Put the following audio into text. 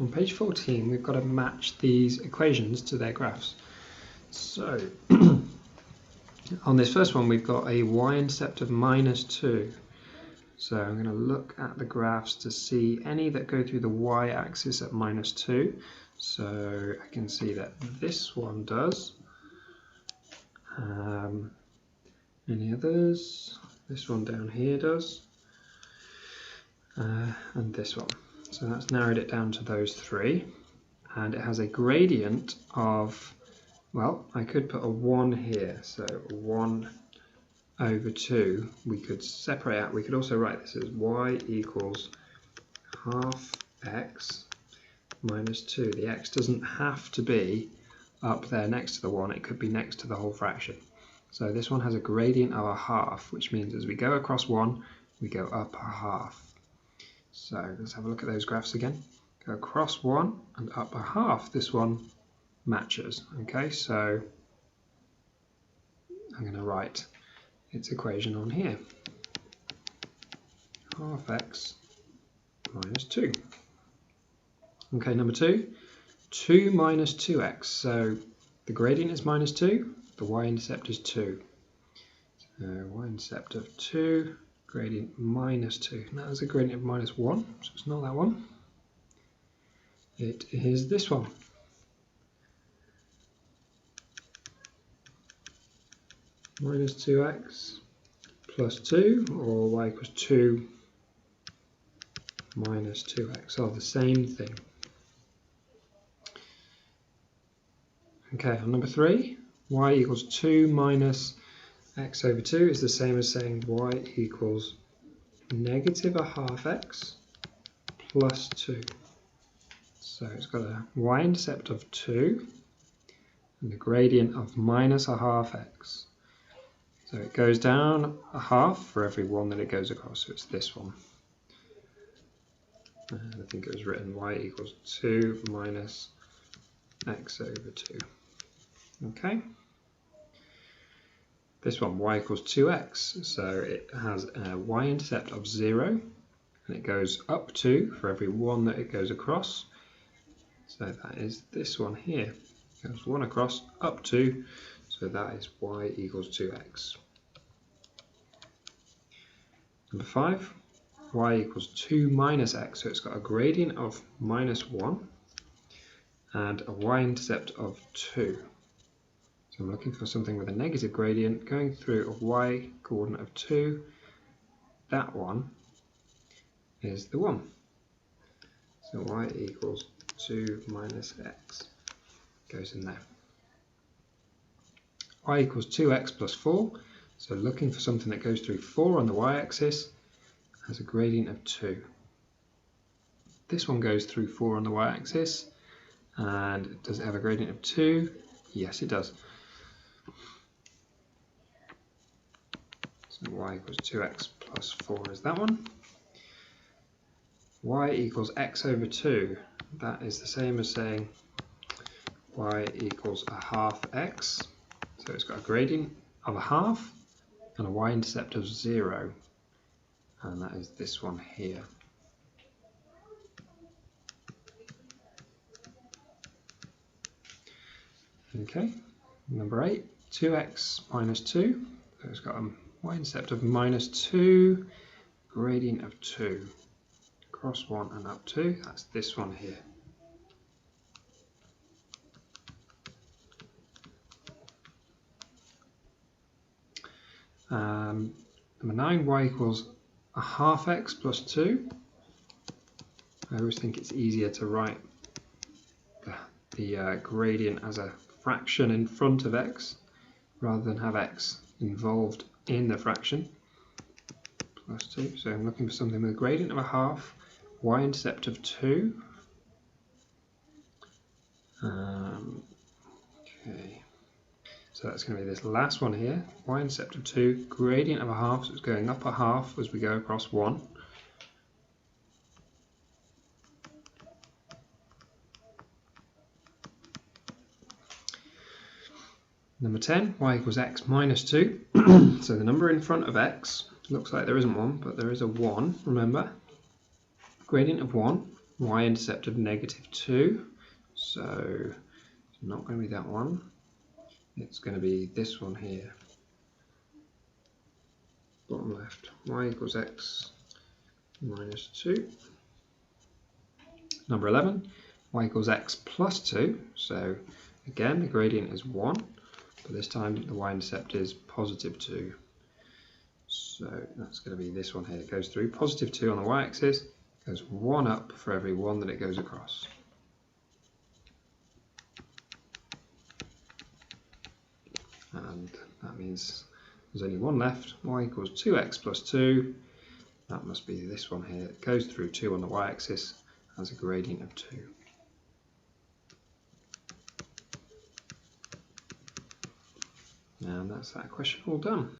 on page 14 we've got to match these equations to their graphs. So on this first one we've got a y-intercept of -2. So I'm going to look at the graphs to see any that go through the y-axis at -2. So I can see that this one does. Any others? This one down here does. And this one. So that's narrowed it down to those three. And it has a gradient of, well, I could put a 1 here. So 1 over 2, we could separate out. We could also write this as y equals half x minus 2. The x doesn't have to be up there next to the 1. It could be next to the whole fraction. So this one has a gradient of a half, which means as we go across 1, we go up a half. So let's have a look at those graphs again. Go across 1 and up a half. This one matches. Okay, so I'm going to write its equation on here. Half x minus 2. Okay, number 2. 2 minus 2x. So the gradient is -2. The y-intercept is 2. So y-intercept of 2. Gradient -2. Now there's a gradient of -1, so it's not that one. It is this one. -2x plus 2, or y equals 2 minus 2x, are the same thing. Okay, on number 3, y equals 2 minus x over 2 is the same as saying y equals negative a half x plus 2. So it's got a y-intercept of 2 and the gradient of minus a half x. So it goes down a half for every 1 that it goes across, so it's this one. And I think it was written y equals 2 minus x over 2. Okay. This one, y equals 2x, so it has a y-intercept of 0, and it goes up 2 for every 1 that it goes across. So that is this one here. It goes 1 across, up 2, so that is y equals 2x. Number 5, y equals 2 minus x, so it's got a gradient of -1 and a y-intercept of 2. So I'm looking for something with a negative gradient going through a y coordinate of 2. That one is the one. So y equals 2 minus x goes in there. Y equals 2x plus 4. So looking for something that goes through 4 on the y-axis has a gradient of 2. This one goes through 4 on the y-axis, and does it have a gradient of 2? Yes, it does. So y equals 2x plus 4 is that one. Y equals x over 2. That is the same as saying y equals a half x. So it's got a gradient of a half and a y-intercept of 0. And that is this one here. Okay, number 8, 2x minus 2. So it's got a y-intercept of -2, gradient of 2. Across 1 and up 2, that's this one here. Number 9, y equals a half x plus 2. I always think it's easier to write the gradient as a fraction in front of x rather than have x involved in the fraction. Plus 2, so I'm looking for something with a gradient of a half, y-intercept of 2. Okay, so that's going to be this last one here, y-intercept of 2, gradient of a half, so it's going up a half as we go across 1. Number 10, y equals x minus 2. So the number in front of x, looks like there isn't one, but there is a 1, remember. Gradient of 1 y-intercept of -2. So it's not going to be that one. It's going to be this one here. Bottom left, y equals x minus 2. Number 11, y equals x plus 2. So again, the gradient is 1, but this time the y-intercept is positive 2. So that's going to be this one here. It goes through positive 2 on the y-axis, goes 1 up for every 1 that it goes across. And that means there's only one left. Y equals 2x plus 2. That must be this one here. It goes through 2 on the y-axis, has a gradient of 2. And that's that question all done.